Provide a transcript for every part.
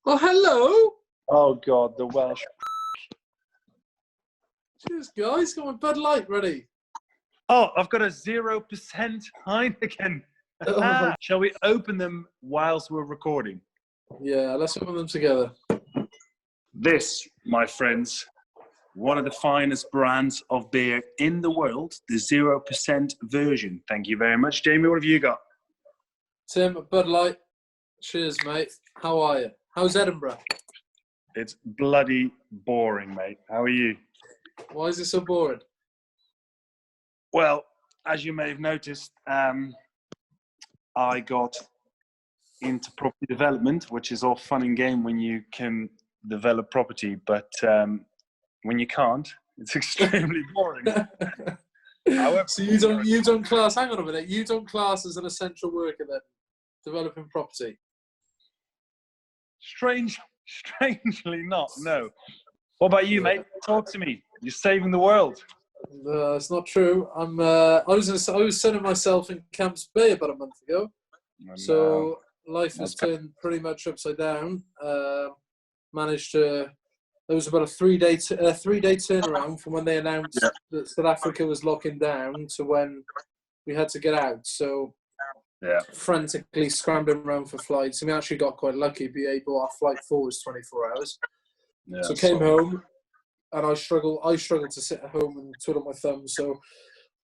Oh, hello. Oh God, the Welsh. Cheers, guys. Got my Bud Light ready. Oh, I've got a 0% Heineken. Oh, Shall we open them whilst we're recording? yeah, let's open them together. This, my friends, one of the finest brands of beer in the world, the 0% version. Thank you very much. Jamie, what have you got? Tim, Bud Light. Cheers, mate. How are you? How's Edinburgh? It's bloody boring, mate. How are you? Why is it so boring? Well, as you may have noticed, I got into property development, which is all fun and game when you can develop property, but when you can't, it's extremely boring. However, So you don't class. Hang on a minute. You don't class as an essential worker then, developing property. Strangely not. No. What about you, mate? Talk to me. You're saving the world. It's not true. I was sending myself in Camps Bay about a month ago. So life has turned pretty much upside down. Managed to. There was about a three-day turnaround from when they announced that South Africa was locking down to when we had to get out. So frantically scrambling around for flights. And we actually got quite lucky. BA bought our flight forward was 24 hours. Yeah, so came home, and I struggled to sit at home and twiddle my thumbs. So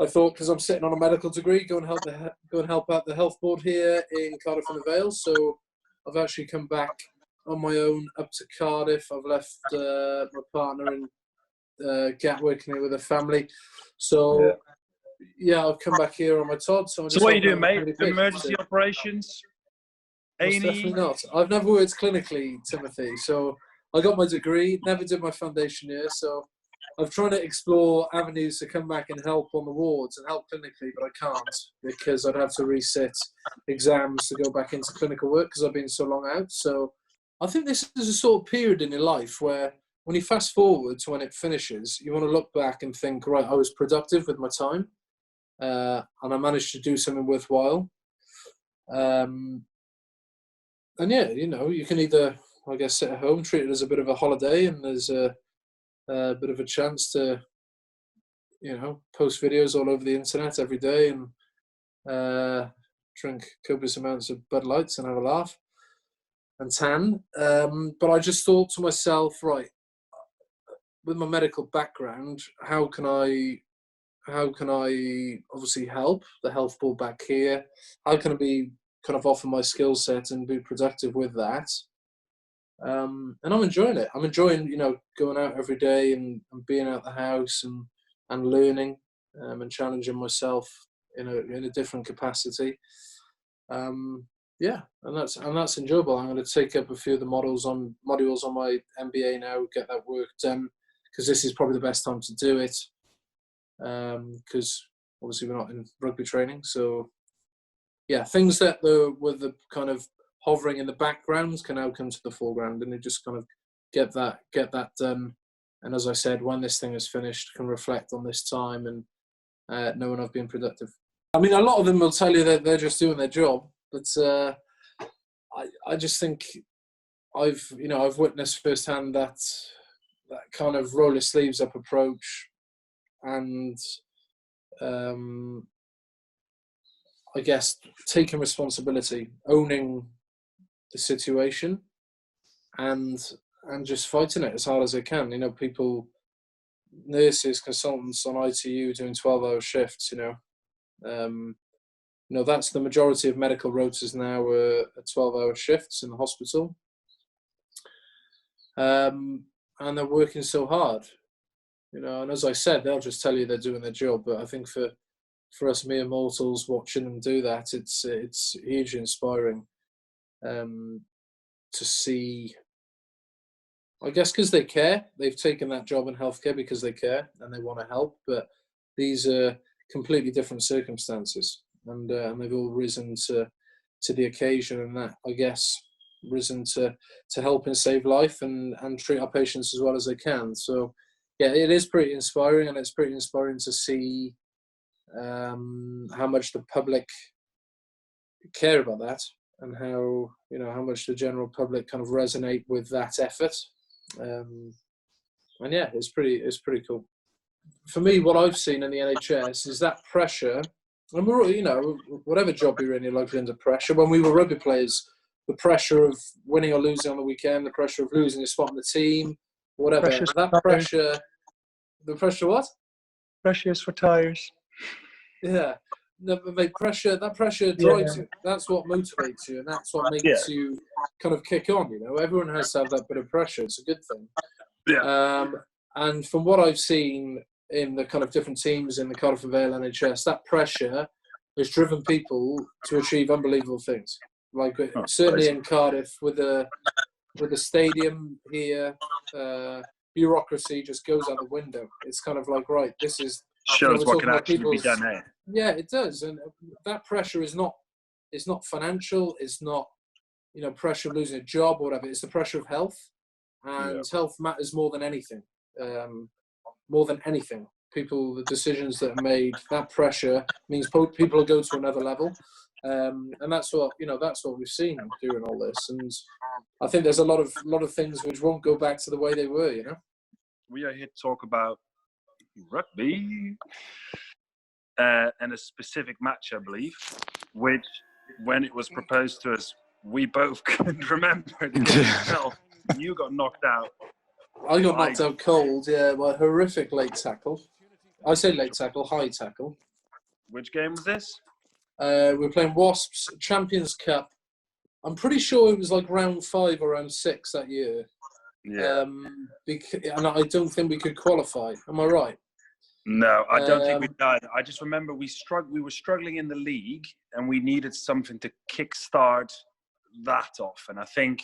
I thought, because I'm sitting on a medical degree, go and help out the health board here in Cardiff and the Vale. So I've actually come back on my own up to Cardiff. I've left my partner in Gatwick here with her family. So I've come back here on my Todd. So what are you doing, mate? Emergency operations? Most definitely not. I've never worked clinically, Timothy. So I got my degree, never did my foundation year. So I'm trying to explore avenues to come back and help on the wards and help clinically, but I can't because I'd have to resit exams to go back into clinical work because I've been so long out. So I think this is a sort of period in your life where when you fast forward to when it finishes, you want to look back and think, right, I was productive with my time and I managed to do something worthwhile. And yeah, you can either, I guess, sit at home, treat it as a bit of a holiday, and there's a bit of a chance to, post videos all over the internet every day and drink copious amounts of Bud Lights and have a laugh and tan. But I just thought to myself, right, with my medical background, how can I obviously help the health board back here? How can I be kind of offer my skill set and be productive with that? And I'm enjoying it. I'm enjoying, going out every day and being out the house and learning and challenging myself in a different capacity. And that's enjoyable. I'm going to take up a few of the modules on my MBA now, get that work done, because this is probably the best time to do it. Because obviously we're not in rugby training, so things that were the kind of hovering in the background can now come to the foreground, and you just kind of get that done. And as I said, when this thing is finished, can reflect on this time and know when I've been productive. I mean, a lot of them will tell you that they're just doing their job, but I just think I've witnessed firsthand that kind of roll your sleeves up approach, and I guess taking responsibility, owning the situation, and just fighting it as hard as they can. People, nurses, consultants on ITU doing 12-hour shifts. That's the majority of medical rotas now are 12-hour shifts in the hospital, and they're working so hard. And as I said, they'll just tell you they're doing their job. But I think for us mere mortals watching them do that, it's hugely inspiring to see. I guess because they care, they've taken that job in healthcare because they care and they want to help. But these are completely different circumstances, and they've all risen to the occasion, and that, I guess, risen to help and save life and treat our patients as well as they can. So yeah, it is pretty inspiring, and it's pretty inspiring to see how much the public care about that. how how much the general public kind of resonate with that effort. And yeah, it's pretty cool. For me, what I've seen in the NHS is that pressure, and we're whatever job you're in, you're likely under pressure. When we were rugby players, the pressure of winning or losing on the weekend, the pressure of losing a spot in the team, whatever. The pressure what? Pressures for tires. Yeah. No, but mate, that pressure drives you. That's what motivates you, and that's what makes you kind of kick on. Everyone has to have that bit of pressure. It's a good thing. Yeah. And from what I've seen in the kind of different teams in the Cardiff and Vale NHS, that pressure has driven people to achieve unbelievable things. Like certainly in Cardiff with the stadium here, bureaucracy just goes out the window. It's kind of like, right, this is shows what can actually be done here. Yeah, it does, and that pressure is not. It's not financial. It's not, pressure of losing a job or whatever. It's the pressure of health, and health matters more than anything. More than anything, the decisions that are made, that pressure means people will go to another level, and that's what we've seen during all this. And I think there's a lot of things which won't go back to the way they were. We are here to talk about rugby and a specific match, I believe, which when it was proposed to us, we both couldn't remember the game itself. You got knocked out. I got knocked out cold, by a horrific late tackle. I say late tackle, high tackle. Which game was this? We were playing Wasps Champions Cup. I'm pretty sure it was like round 5 or round 6 that year. Yeah. And I don't think we could qualify. Am I right? No, I don't think we did. I just remember we were struggling in the league, and we needed something to kickstart that off. And I think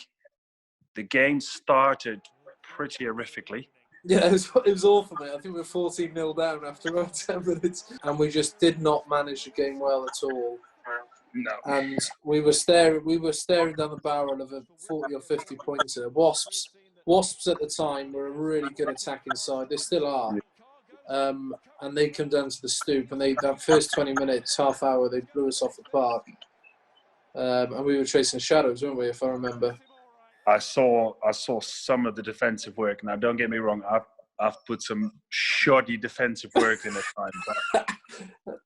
the game started pretty horrifically. Yeah, it was awful, mate. I think we were 14-0 down after about 10 minutes, and we just did not manage the game well at all. No. And we were staring down the barrel of a 40 or 50 pointer. Wasps at the time were a really good attacking side. They still are. And they come down to the stoop, and that first 20 minutes, half hour, they blew us off the park. And we were chasing shadows, weren't we, if I remember? I saw some of the defensive work. Now, don't get me wrong, I've put some shoddy defensive work in at times.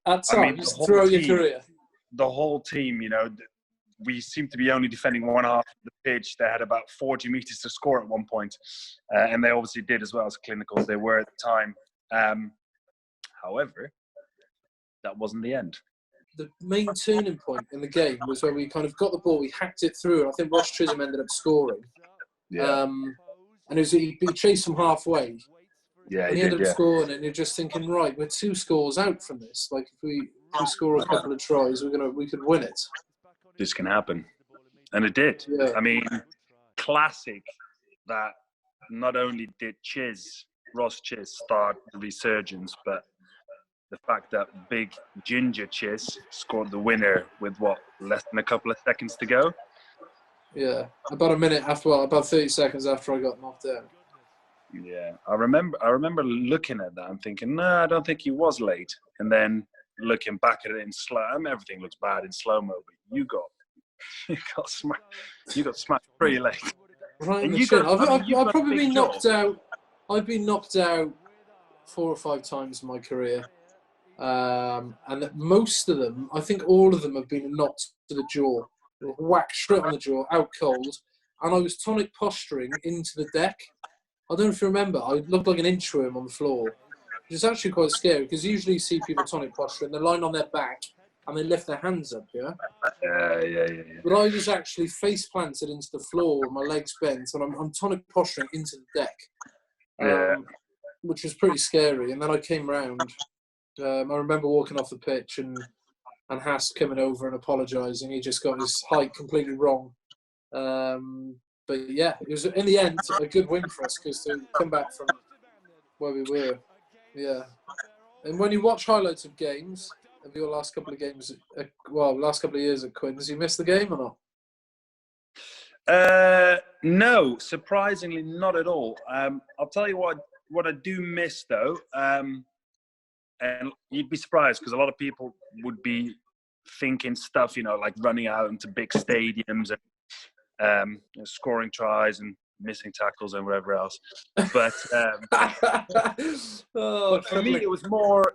At times, throughout your career. The whole team, we seem to be only defending one half of the pitch. They had about 40 meters to score at one point. And they obviously did as well as clinical as they were at the time. However, that wasn't the end. The main turning point in the game was where we kind of got the ball, we hacked it through, and I think Ross Chisholm ended up scoring. Yeah. And he chased from halfway. Yeah, and he ended up scoring it, and you're just thinking, right, we're 2 scores out from this. Like, if we score a couple of tries, we could win it. This can happen. And it did. Yeah. I mean, classic that not only did Ross Chiz start the resurgence, but the fact that big Ginger Chiz scored the winner with less than a couple of seconds to go. Yeah, about 30 seconds after I got knocked out. Yeah, I remember looking at that and thinking, no, I don't think he was late. And then looking back at it in slow, everything looks bad in slow-mo, but you got smacked pretty late. Right, I've probably been knocked out. I've been knocked out 4 or 5 times in my career. And most of them, I think all of them have been knocked to the jaw. Whacked straight on the jaw, out cold. And I was tonic posturing into the deck. I don't know if you remember, I looked like an inchworm on the floor. Which is actually quite scary, because usually you see people tonic posturing, they're lying on their back and they lift their hands up, yeah? Yeah. But I was actually face planted into the floor with my legs bent, and I'm tonic posturing into the deck. Which was pretty scary. And then I came round. I remember walking off the pitch and Haas coming over and apologising. He just got his height completely wrong. But yeah, it was in the end a good win for us, because to come back from where we were. Yeah. And when you watch highlights of games, of your last couple of games, last couple of years at Quins, you missed the game or not? No, surprisingly not at all. I'll tell you what I do miss though, and you'd be surprised because a lot of people would be thinking stuff, like running out into big stadiums and scoring tries and missing tackles and whatever else. But, but for me, it was more,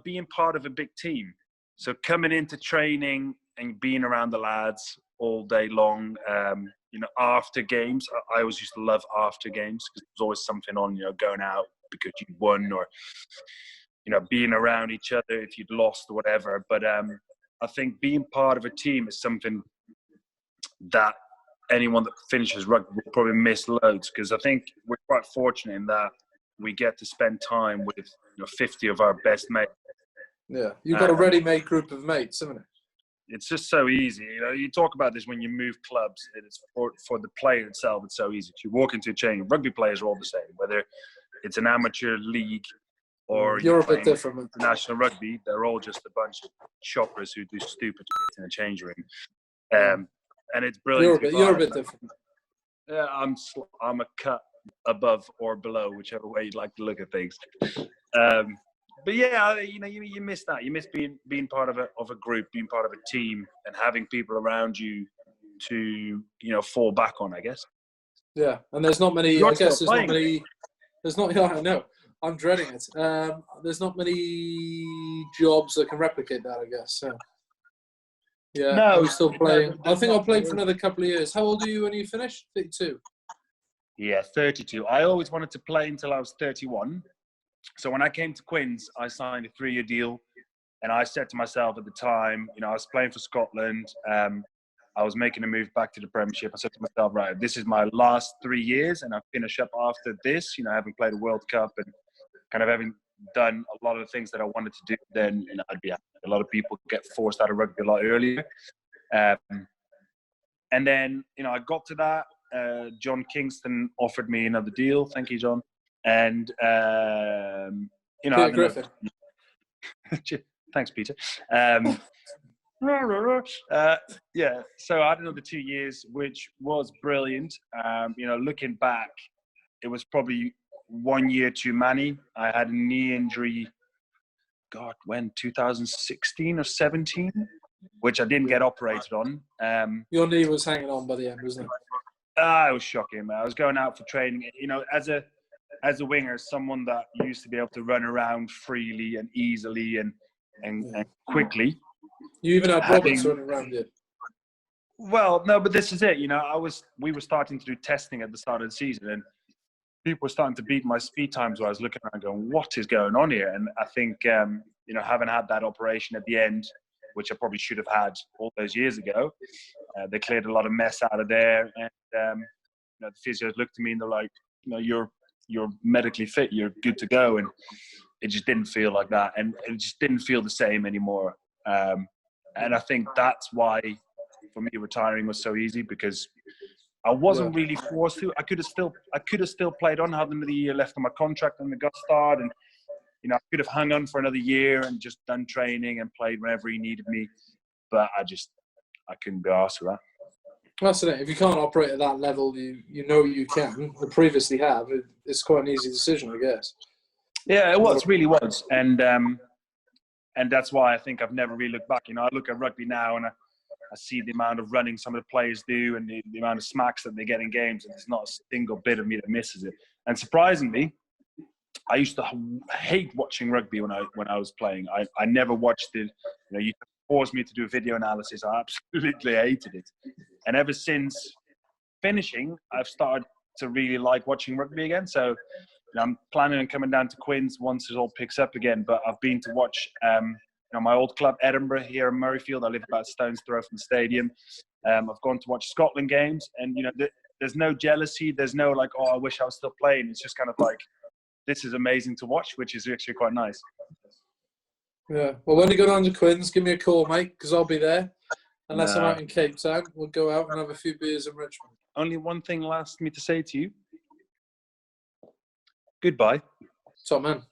being part of a big team. So coming into training and being around the lads all day long, after games, I always used to love after games because there was always something on, going out because you won, or, being around each other if you'd lost or whatever. But I think being part of a team is something that anyone that finishes rugby will probably miss loads, because I think we're quite fortunate in that we get to spend time with 50 of our best mates. Yeah, you've got a ready-made group of mates, haven't it? It's just so easy. You talk about this when you move clubs. It's for the player itself, it's so easy. If you walk into a chain, rugby players are all the same, whether it's an amateur league or you're a bit different. International rugby, they're all just a bunch of shoppers who do stupid shit in a change room. And it's brilliant. You're a bit different. Yeah, I'm a cut above or below, whichever way you'd like to look at things. But yeah, you miss that. You miss being part of a group, being part of a team, and having people around you to fall back on, I guess. Yeah, and there's not many. I guess there's not many. There's not. Yeah, I know. I'm dreading it. There's not many jobs that can replicate that, I guess. So. Yeah, no, I'm still playing. I think I'll play for another couple of years. How old are you when you finish? 32. Yeah, 32. I always wanted to play until I was 31. So when I came to Quins, I signed a 3-year deal, and I said to myself at the time, I was playing for Scotland. I was making a move back to the Premiership. I said to myself, right, this is my last 3 years, and I'll finish up after this. Having played a World Cup and kind of having done a lot of the things that I wanted to do, then I'd be happy. A lot of people get forced out of rugby a lot earlier. And then, I got to that. John Kingston offered me another deal. Thank you, John. And, Peter Griffin. Thanks, Peter. Yeah, so I had another 2 years, which was brilliant. Looking back, it was probably 1 year too many. I had a knee injury, when? 2016 or 17, which I didn't get operated on. Your knee was hanging on by the end, wasn't it? It was shocking, man. I was going out for training. As a winger, someone that used to be able to run around freely and easily and quickly. You even had Roberts running around you. Well, no, but this is it. We were starting to do testing at the start of the season, and people were starting to beat my speed times. Where I was looking around, going, "What is going on here?" And I think, having had that operation at the end, which I probably should have had all those years ago, they cleared a lot of mess out of there. And the physios looked at me and they're like, "You're medically fit. You're good to go." And it just didn't feel like that, and it just didn't feel the same anymore. And I think that's why, for me, retiring was so easy, because I wasn't really forced to. I could have still played on, had another year left on my contract and the gut start, and I could have hung on for another year and just done training and played whenever he needed me. But I couldn't be asked for that. That's it. If you can't operate at that level, you can. Or previously have. It's quite an easy decision, I guess. Yeah, it was, really was, and that's why I think I've never really looked back. I look at rugby now and I see the amount of running some of the players do and the amount of smacks that they get in games, and there's not a single bit of me that misses it. And surprisingly, I used to hate watching rugby when I was playing. I never watched it. You forced me to do a video analysis. I absolutely hated it. And ever since finishing, I've started to really like watching rugby again. So I'm planning on coming down to Quins once it all picks up again. But I've been to watch my old club, Edinburgh, here in Murrayfield. I live about a stone's throw from the stadium. I've gone to watch Scotland games, and there's no jealousy. There's no like, oh, I wish I was still playing. It's just kind of like, this is amazing to watch, which is actually quite nice. Yeah. Well, when you go down to Quins, give me a call, mate, because I'll be there. Unless I'm out in Cape Town, we'll go out and have a few beers in Richmond. Only one thing left me to say to you. Goodbye. Top man.